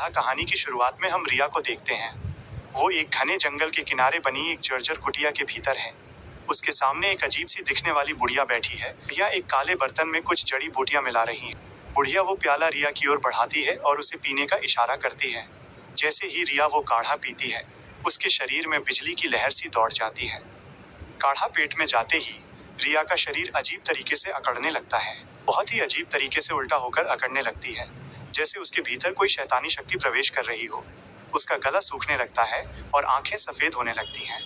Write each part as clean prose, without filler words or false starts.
काढ़ा कहानी की शुरुआत में हम रिया को देखते हैं। वो एक घने जंगल के किनारे बनी एक जर्जर कुटिया के भीतर है। उसके सामने एक अजीब सी दिखने वाली बुढ़िया बैठी है। बुढ़िया एक काले बर्तन में कुछ जड़ी बूटियां मिला रही है। बुढ़िया वो प्याला रिया की ओर बढ़ाती है और उसे पीने का इशारा करती है। जैसे ही रिया वो काढ़ा पीती है, उसके शरीर में बिजली की लहर सी दौड़ जाती है। काढ़ा पेट में जाते ही रिया का शरीर अजीब तरीके से अकड़ने लगता है। बहुत ही अजीब तरीके से उल्टा होकर अकड़ने लगती है, जैसे उसके भीतर कोई शैतानी शक्ति प्रवेश कर रही हो। उसका गला सूखने लगता है और आंखें सफेद होने लगती हैं।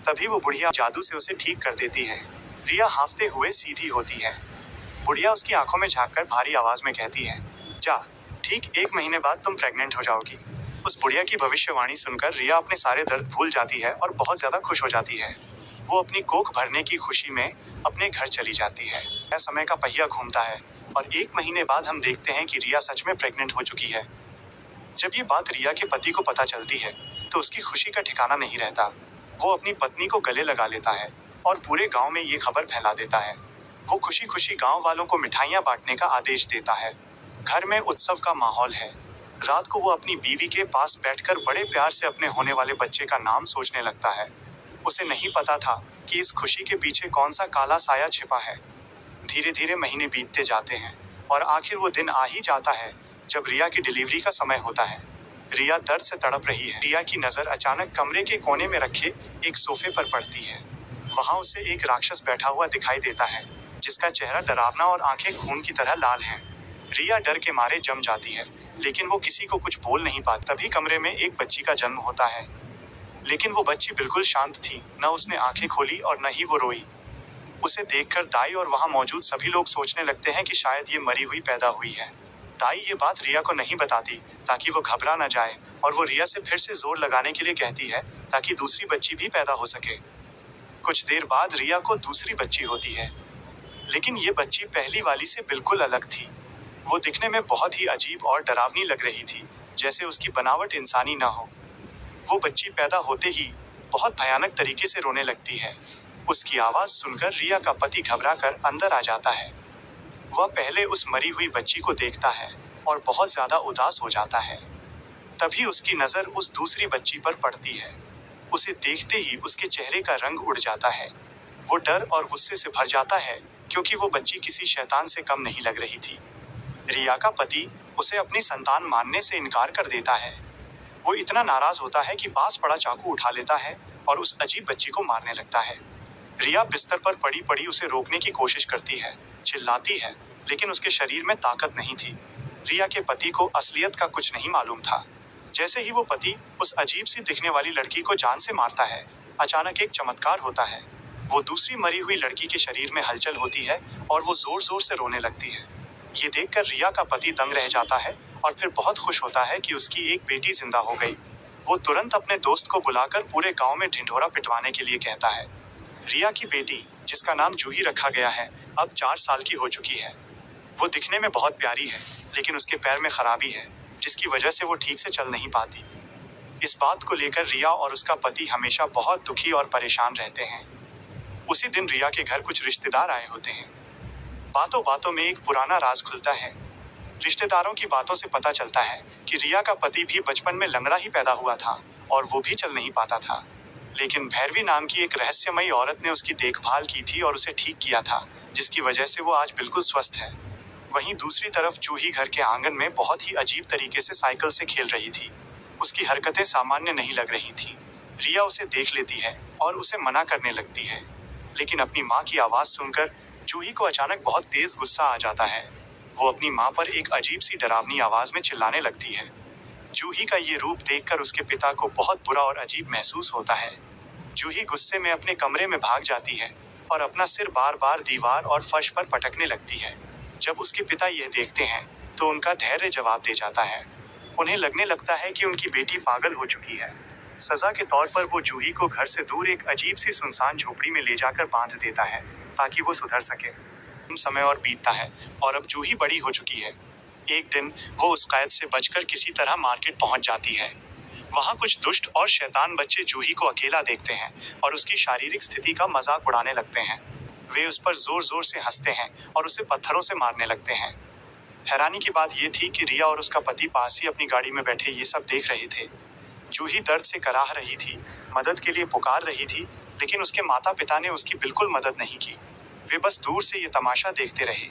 तभी वो बुढ़िया जादू से उसे ठीक कर देती है। रिया हांफते हुए सीधी होती है। बुढ़िया उसकी आंखों में झांककर भारी आवाज में कहती है, जा, ठीक 1 महीने बाद तुम प्रेग्नेंट हो जाओगी। उस बुढ़िया की भविष्यवाणी सुनकर रिया अपने सारे दर्द भूल जाती है और बहुत ज्यादा खुश हो जाती है। वो अपनी कोख भरने की खुशी में अपने घर चली जाती है। समय का पहिया घूमता है और 1 महीने बाद हम देखते हैं कि रिया सच में प्रेग्नेंट हो चुकी है। जब ये बात रिया के पति को पता चलती है तो उसकी खुशी का ठिकाना नहीं रहता। वो अपनी पत्नी को गले लगा लेता है और पूरे गांव में ये खबर फैला देता है। वो खुशी खुशी गांव वालों को मिठाइयां बांटने का आदेश देता है। घर में उत्सव का माहौल है। रात को वो अपनी बीवी के पास बैठकर बड़े प्यार से अपने होने वाले बच्चे का नाम सोचने लगता है। उसे नहीं पता था कि इस खुशी के पीछे कौन सा काला साया छिपा है। धीरे धीरे महीने बीतते जाते हैं और आखिर वो दिन आ ही जाता है जब रिया की डिलीवरी का समय होता है। रिया दर्द से तड़प रही है। रिया की नजर अचानक कमरे के कोने में रखे एक सोफे पर पड़ती है। वहां उसे एक राक्षस बैठा हुआ दिखाई देता है, जिसका चेहरा डरावना और आंखें खून की तरह लाल हैं। रिया डर के मारे जम जाती है, लेकिन वो किसी को कुछ बोल नहीं पाती। तभी कमरे में एक बच्ची का जन्म होता है, लेकिन वो बच्ची बिल्कुल शांत थी। न उसने आंखें खोली और न ही वो रोई। उसे देखकर दाई और वहां मौजूद सभी लोग सोचने लगते हैं कि शायद ये मरी हुई पैदा हुई है। दाई ये बात रिया को नहीं बताती ताकि वो घबरा न जाए, और वो रिया से फिर से जोर लगाने के लिए कहती है ताकि दूसरी बच्ची भी पैदा हो सके। कुछ देर बाद रिया को दूसरी बच्ची होती है, लेकिन ये बच्ची पहली वाली से बिल्कुल अलग थी। वो दिखने में बहुत ही अजीब और डरावनी लग रही थी, जैसे उसकी बनावट इंसानी न हो। वो बच्ची पैदा होते ही बहुत भयानक तरीके से रोने लगती है। उसकी आवाज सुनकर रिया का पति घबराकर अंदर आ जाता है। वह पहले उस मरी हुई बच्ची को देखता है और बहुत ज्यादा उदास हो जाता है। तभी उसकी नजर उस दूसरी बच्ची पर पड़ती है। उसे देखते ही उसके चेहरे का रंग उड़ जाता है। वो डर और गुस्से से भर जाता है, क्योंकि वो बच्ची किसी शैतान से कम नहीं लग रही थी। रिया का पति उसे अपनी संतान मानने से इनकार कर देता है। वो इतना नाराज होता है कि पास पड़ा चाकू उठा लेता है और उस अजीब बच्ची को मारने लगता है। रिया बिस्तर पर पड़ी पड़ी उसे रोकने की कोशिश करती है, चिल्लाती है, लेकिन उसके शरीर में ताकत नहीं थी। रिया के पति को असलियत का कुछ नहीं मालूम था। जैसे ही वो पति उस अजीब सी दिखने वाली लड़की को जान से मारता है, अचानक एक चमत्कार होता है। वो दूसरी मरी हुई लड़की के शरीर में हलचल होती है और वो जोर जोर से रोने लगती है। ये देखकर रिया का पति दंग रह जाता है और फिर बहुत खुश होता है कि उसकी एक बेटी जिंदा हो गई। वो तुरंत अपने दोस्त को बुलाकर पूरे गांव में ढिंढोरा पिटवाने के लिए कहता है। रिया की बेटी, जिसका नाम जूही रखा गया है, अब 4 साल की हो चुकी है। वो दिखने में बहुत प्यारी है, लेकिन उसके पैर में खराबी है, जिसकी वजह से वो ठीक से चल नहीं पाती। इस बात को लेकर रिया और उसका पति हमेशा बहुत दुखी और परेशान रहते हैं। उसी दिन रिया के घर कुछ रिश्तेदार आए होते हैं। बातों बातों में एक पुराना राज खुलता है। रिश्तेदारों की बातों से पता चलता है कि रिया का पति भी बचपन में लंगड़ा ही पैदा हुआ था और वो भी चल नहीं पाता था। लेकिन भैरवी नाम की एक रहस्यमयी औरत ने उसकी देखभाल की थी और उसे ठीक किया था, जिसकी वजह से वो आज बिल्कुल स्वस्थ है। वहीं दूसरी तरफ जूही घर के आंगन में बहुत ही अजीब तरीके से साइकिल से खेल रही थी। उसकी हरकतें सामान्य नहीं लग रही थी। रिया उसे देख लेती है और उसे मना करने लगती है, लेकिन अपनी माँ की आवाज सुनकर जूही को अचानक बहुत तेज गुस्सा आ जाता है। वो अपनी माँ पर एक अजीब सी डरावनी आवाज में चिल्लाने लगती है। जूही का ये रूप देखकर उसके पिता को बहुत बुरा और अजीब महसूस होता है। जूही गुस्से में अपने कमरे में भाग जाती है और अपना सिर बार बार दीवार और फर्श पर पटकने लगती है। जब उसके पिता यह देखते हैं तो उनका धैर्य जवाब दे जाता है। उन्हें लगने लगता है कि उनकी बेटी पागल हो चुकी है। सजा के तौर पर वो जूही को घर से दूर एक अजीब सी सुनसान झोपड़ी में ले जाकर बांध देता है ताकि वो सुधर सके। समय और बीतता है और अब जूही बड़ी हो चुकी है। एक दिन वो उस कैद से बचकर किसी तरह मार्केट पहुंच जाती है। वहां कुछ दुष्ट और शैतान बच्चे जूही को अकेला देखते हैं और उसकी शारीरिक स्थिति का मजाक उड़ाने लगते हैं। वे उस पर जोर जोर से हंसते हैं और उसे पत्थरों से मारने लगते हैं। हैरानी की बात यह थी कि रिया और उसका पति पास ही अपनी गाड़ी में बैठे ये सब देख रहे थे। जूही दर्द से कराह रही थी, मदद के लिए पुकार रही थी, लेकिन उसके माता पिता ने उसकी बिल्कुल मदद नहीं की। वे बस दूर से ये तमाशा देखते रहे।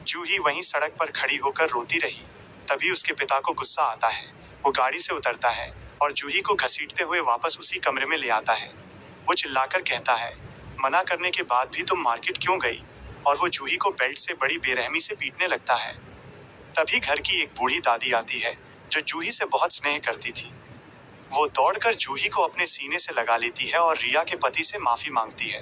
जूही वहीं सड़क पर खड़ी होकर रोती रही। तभी उसके पिता को गुस्सा आता है। वो गाड़ी से उतरता है और जूही को घसीटते हुए वापस उसी कमरे में ले आता है। वो चिल्लाकर कहता है, मना करने के बाद भी तुम मार्केट क्यों गई? और वो जूही को बेल्ट से बड़ी बेरहमी से पीटने लगता है। तभी घर की एक बूढ़ी दादी आती है जो जूही से बहुत स्नेह करती थी। वो दौड़कर जूही को अपने सीने से लगा लेती है और रिया के पति से माफी मांगती है।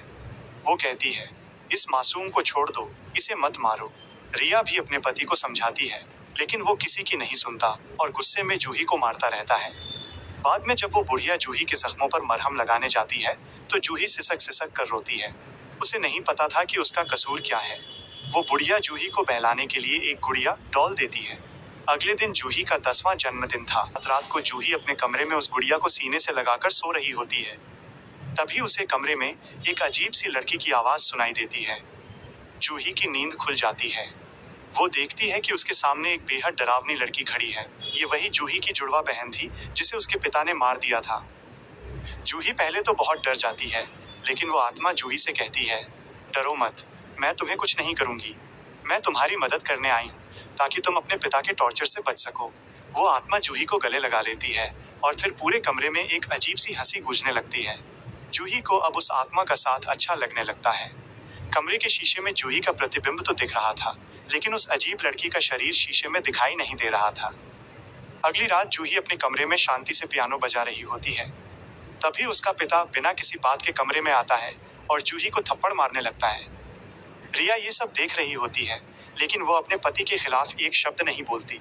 वो कहती है, इस मासूम को छोड़ दो, इसे मत मारो। रिया भी अपने पति को समझाती है, लेकिन वो किसी की नहीं सुनता और गुस्से में जूही को मारता रहता है। बाद में जब वो बुढ़िया जूही के जख्मों पर मरहम लगाने जाती है तो जूही सिसक सिसक कर रोती है। उसे नहीं पता था कि उसका कसूर क्या है। वो बुढ़िया जूही को बहलाने के लिए एक गुड़िया डॉल देती है। अगले दिन जूही का 10वां जन्मदिन था। रात को जूही अपने कमरे में उस गुड़िया को सीने से लगाकर सो रही होती है। तभी उसे कमरे में एक अजीब सी लड़की की आवाज सुनाई देती है। जूही की नींद खुल जाती है। वो देखती है कि उसके सामने एक बेहद डरावनी लड़की खड़ी है। ये वही जूही की जुड़वा बहन थी जिसे उसके पिता ने मार दिया था। जूही पहले तो बहुत डर जाती है, लेकिन वो आत्मा जूही से कहती है, डरो मत, मैं तुम्हें कुछ नहीं करूंगी। मैं तुम्हारी मदद करने आई हूँ ताकि तुम अपने पिता के टॉर्चर से बच सको। वो आत्मा जूही को गले लगा लेती है और फिर पूरे कमरे में एक अजीब सी हंसी गूंजने लगती है। जूही को अब उस आत्मा का साथ अच्छा लगने लगता है। कमरे के शीशे में जूही का प्रतिबिंब तो दिख रहा था, लेकिन उस अजीब लड़की का शरीर शीशे में दिखाई नहीं दे रहा था। अगली रात जूही अपने कमरे में शांति से पियानो बजा रही होती है। तभी उसका पिता बिना किसी बात के कमरे में आता है और जूही को थप्पड़ मारने लगता है। रिया ये सब देख रही होती है, लेकिन वो अपने पति के खिलाफ एक शब्द नहीं बोलती।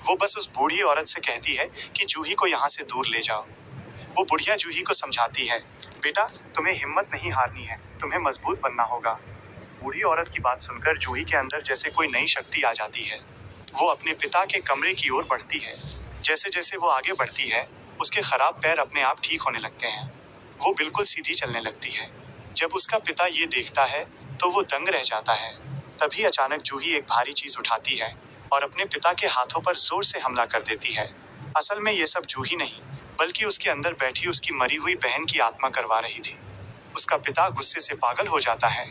वो बस उस बूढ़ी औरत से कहती है कि जूही को यहाँ से दूर ले जाओ। वो बुढ़िया जूही को समझाती है, बेटा तुम्हें हिम्मत नहीं हारनी है, तुम्हें मजबूत बनना होगा। बूढ़ी औरत की बात सुनकर जूही के अंदर जैसे कोई नई शक्ति आ जाती है। वो अपने पिता के कमरे की ओर बढ़ती है। जैसे जैसे वो आगे बढ़ती है, उसके खराब पैर अपने आप ठीक होने लगते हैं। वो बिल्कुल सीधी चलने लगती है। जब उसका पिता ये देखता है तो वो दंग रह जाता है। तभी अचानक जूही एक भारी चीज उठाती है और अपने पिता के हाथों पर जोर से हमला कर देती है। असल में ये सब जूही नहीं, बल्कि उसके अंदर बैठी उसकी मरी हुई बहन की आत्मा करवा रही थी। उसका पिता गुस्से से पागल हो जाता है।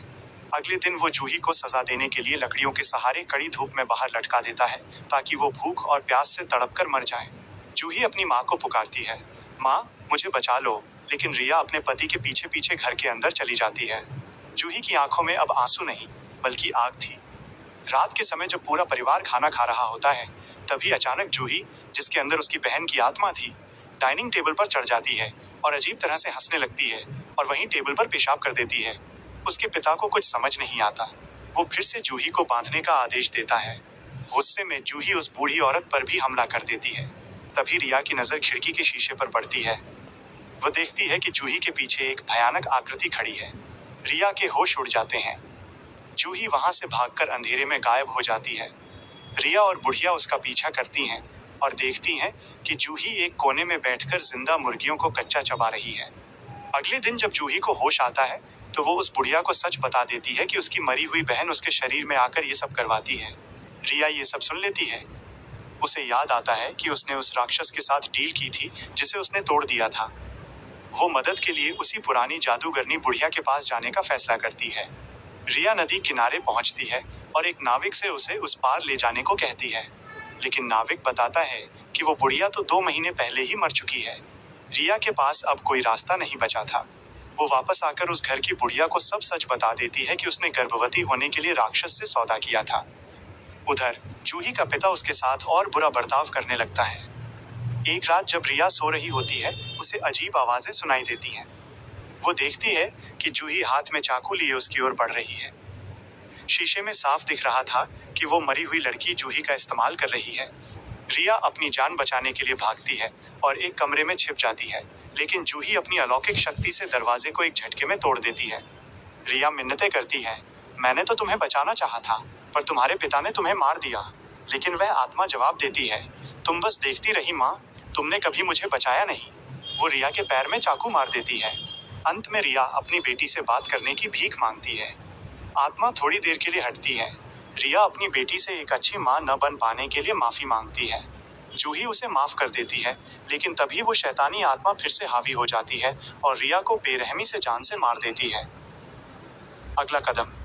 अगले दिन वो जूही को सजा देने के लिए लकड़ियों के सहारे कड़ी धूप में बाहर लटका देता है ताकि वो भूख और प्यास से तड़प कर मर जाए। जूही अपनी माँ को पुकारती है, माँ मुझे बचा लो, लेकिन रिया अपने पति के पीछे पीछे घर के अंदर चली जाती है। जूही की आंखों में अब आंसू नहीं, बल्कि आग थी। रात के समय जब पूरा परिवार खाना खा रहा होता है, तभी अचानक जूही, जिसके अंदर उसकी बहन की आत्मा थी, डाइनिंग टेबल पर चढ़ जाती है और अजीब तरह से हंसने लगती है और वहीं टेबल पर पेशाब कर देती है। उसके पिता को कुछ समझ नहीं आता। वो फिर से जूही को बांधने का आदेश देता है। गुस्से में जूही उस बूढ़ी औरत पर भी हमला कर देती है। तभी रिया की नजर खिड़की के शीशे पर पड़ती है। वो देखती है कि जूही के पीछे एक भयानक आकृति खड़ी है। रिया के होश उड़ जाते हैं। जूही वहां से भागकर अंधेरे में गायब हो जाती है। रिया और बुढ़िया उसका पीछा करती हैं और देखती हैं कि जूही एक कोने में बैठकर जिंदा मुर्गियों को कच्चा चबा रही है। अगले दिन जब जूही को होश आता है तो वो उस बुढ़िया को सच बता देती है कि उसकी मरी हुई बहन उसके शरीर में आकर ये सब करवाती है। रिया ये सब सुन लेती है। उसे याद आता है कि उसने उस राक्षस के साथ डील की थी जिसे उसने तोड़ दिया था। वो मदद के लिए उसी पुरानी जादूगरनी बुढ़िया के पास जाने का फैसला करती है। रिया नदी किनारे पहुंचती है और एक नाविक से उसे उस पार ले जाने को कहती है, लेकिन नाविक बताता है कि वो बुढ़िया तो 2 महीने पहले ही मर चुकी है। रिया के पास अब कोई रास्ता नहीं बचा था। वो वापस आकर उस घर की बुढ़िया को सब सच बता देती है कि उसने गर्भवती होने के लिए राक्षस से सौदा किया था। उधर जूही का पिता उसके साथ और बुरा बर्ताव करने लगता है। एक रात जब रिया सो रही होती है, उसे अजीब आवाजें सुनाई देती हैं। वो देखती है कि जूही हाथ में चाकू लिए उसकी ओर बढ़ रही है। शीशे में साफ दिख रहा था कि वो मरी हुई लड़की जूही का इस्तेमाल कर रही है। रिया अपनी जान बचाने के लिए भागती है और एक कमरे में छिप जाती है, लेकिन जूही अपनी अलौकिक शक्ति से दरवाजे को एक झटके में तोड़ देती है। रिया मिन्नतें करती है, मैंने तो तुम्हें बचाना चाहा था, पर तुम्हारे पिता ने तुम्हें मार दिया। लेकिन वह आत्मा जवाब देती है, तुम बस देखती रही माँ, तुमने कभी मुझे बचाया नहीं। वो रिया के पैर में चाकू मार देती है। अंत में रिया अपनी बेटी से बात करने की भीख मांगती है। आत्मा थोड़ी देर के लिए हटती है, रिया अपनी बेटी से एक अच्छी माँ न बन पाने के लिए माफी मांगती है। जूही उसे माफ कर देती है, लेकिन तभी वो शैतानी आत्मा फिर से हावी हो जाती है और रिया को बेरहमी से जान से मार देती है। अगला कदम।